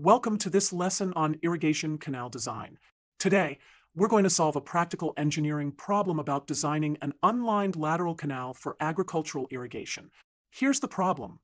Welcome to this lesson on irrigation canal design. Today, we're going to solve a practical engineering problem about designing an unlined lateral canal for agricultural irrigation. Here's the problem.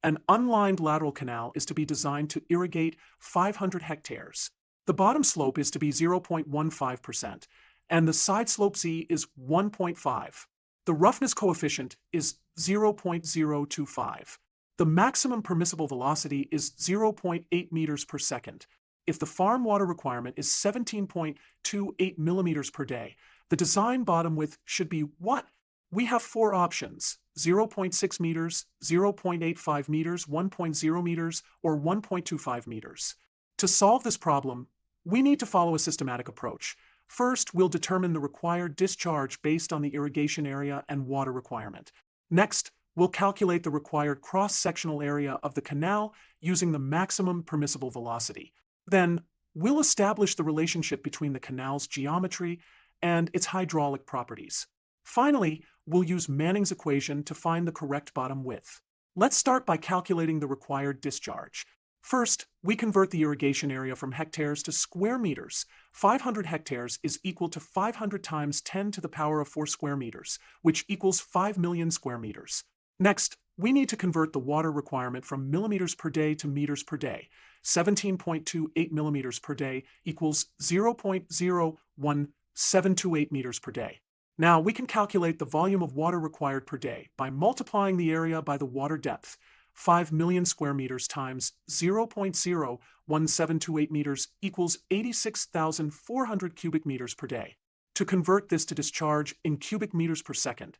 An unlined lateral canal is to be designed to irrigate 500 hectares. The bottom slope is to be 0.15%, and the side slope Z is 1.5. The roughness coefficient is 0.025. The maximum permissible velocity is 0.8 meters per second. If the farm water requirement is 17.28 millimeters per day, the design bottom width should be what? We have four options: 0.6 meters, 0.85 meters, 1.0 meters, or 1.25 meters. To solve this problem, we need to follow a systematic approach. First, we'll determine the required discharge based on the irrigation area and water requirement. Next, we'll calculate the required cross-sectional area of the canal using the maximum permissible velocity. Then, we'll establish the relationship between the canal's geometry and its hydraulic properties. Finally, we'll use Manning's equation to find the correct bottom width. Let's start by calculating the required discharge. First, we convert the irrigation area from hectares to square meters. 500 hectares is equal to 500 times 10 to the power of 4 square meters, which equals 5 million square meters. Next, we need to convert the water requirement from millimeters per day to meters per day. 17.28 millimeters per day equals 0.01728 meters per day. Now we can calculate the volume of water required per day by multiplying the area by the water depth. 5 million square meters times 0.01728 meters equals 86,400 cubic meters per day. To convert this to discharge in cubic meters per second,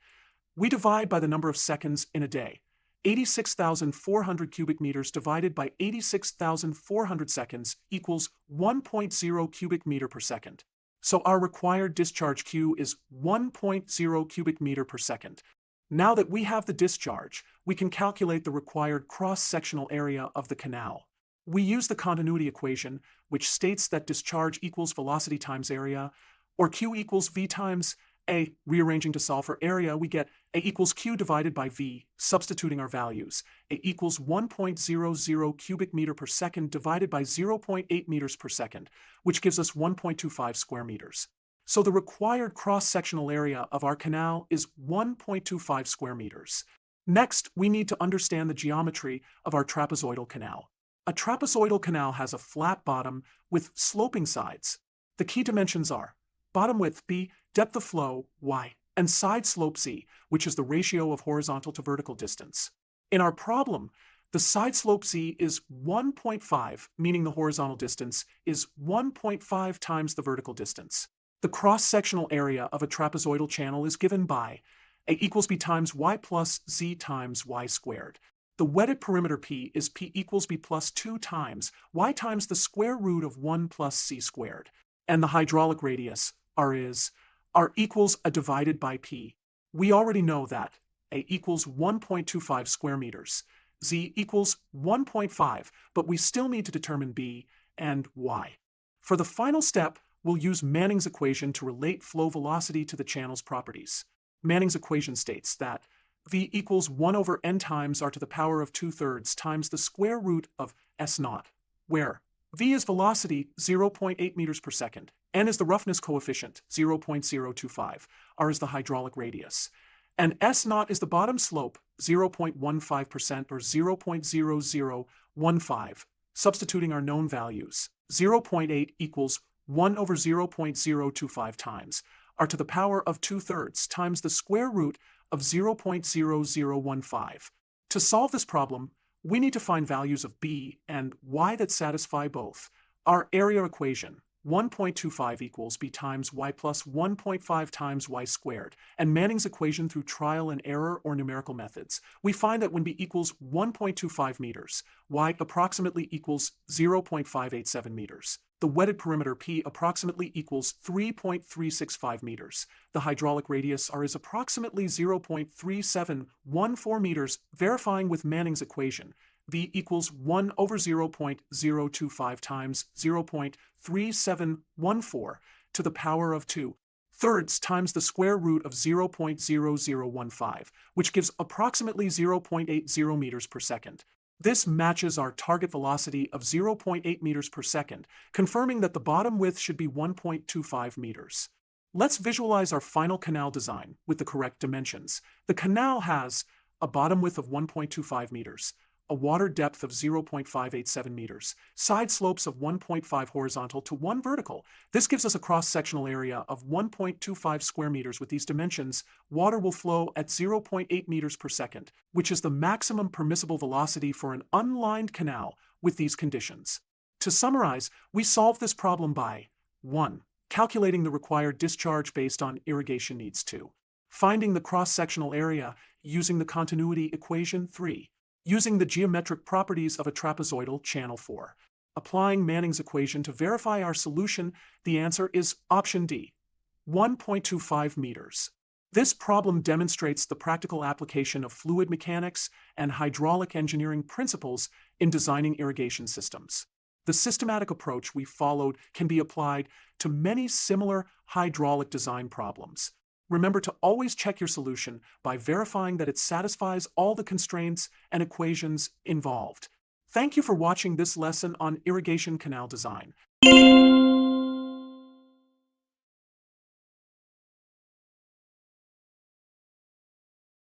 we divide by the number of seconds in a day. 86,400 cubic meters divided by 86,400 seconds equals 1.0 cubic meter per second. So our required discharge Q is 1.0 cubic meter per second. Now that we have the discharge, we can calculate the required cross-sectional area of the canal. We use the continuity equation, which states that discharge equals velocity times area, or Q equals V times A. Rearranging to solve for area, we get A equals Q divided by V, substituting our values. A equals 1.00 cubic meter per second divided by 0.8 meters per second, which gives us 1.25 square meters. So the required cross-sectional area of our canal is 1.25 square meters. Next, we need to understand the geometry of our trapezoidal canal. A trapezoidal canal has a flat bottom with sloping sides. The key dimensions are bottom width B, depth of flow Y, and side slope Z, which is the ratio of horizontal to vertical distance. In our problem, the side slope Z is 1.5, meaning the horizontal distance is 1.5 times the vertical distance. The cross-sectional area of a trapezoidal channel is given by A equals B times Y plus Z times Y squared. The wetted perimeter P is P equals B plus 2 times Y times the square root of 1 plus C squared. And the hydraulic radius, R equals A divided by P. We already know that A equals 1.25 square meters, Z equals 1.5, but we still need to determine B and Y. For the final step, we'll use Manning's equation to relate flow velocity to the channel's properties. Manning's equation states that V equals 1 over n times r to the power of 2/3 times the square root of s naught, where V is velocity 0.8 meters per second, n is the roughness coefficient 0.025, r is the hydraulic radius, and s naught is the bottom slope 0.15% or 0.0015. Substituting our known values, 0.8 equals 1 over 0.025 times r to the power of 2/3 times the square root of 0.0015. To solve this problem, we need to find values of B and Y that satisfy both. Our area equation, 1.25 equals B times Y plus 1.5 times Y squared, and Manning's equation through trial and error or numerical methods, we find that when B equals 1.25 meters, Y approximately equals 0.587 meters. The wetted perimeter P approximately equals 3.365 meters. The hydraulic radius R is approximately 0.3714 meters, verifying with Manning's equation. V equals 1 over 0.025 times 0.3714 to the power of 2/3 times the square root of 0.0015, which gives approximately 0.80 meters per second. This matches our target velocity of 0.8 meters per second, confirming that the bottom width should be 1.25 meters. Let's visualize our final canal design with the correct dimensions. The canal has a bottom width of 1.25 meters, a water depth of 0.587 meters, side slopes of 1.5 horizontal to 1 vertical. This gives us a cross-sectional area of 1.25 square meters. With these dimensions, water will flow at 0.8 meters per second, which is the maximum permissible velocity for an unlined canal with these conditions. To summarize, we solved this problem by 1. Calculating the required discharge based on irrigation needs. 2. Finding the cross-sectional area using the continuity equation. 3. Using the geometric properties of a trapezoidal channel. 4. Applying Manning's equation to verify our solution. The answer is option D, 1.25 meters. This problem demonstrates the practical application of fluid mechanics and hydraulic engineering principles in designing irrigation systems. The systematic approach we followed can be applied to many similar hydraulic design problems. Remember to always check your solution by verifying that it satisfies all the constraints and equations involved. Thank you for watching this lesson on irrigation canal design.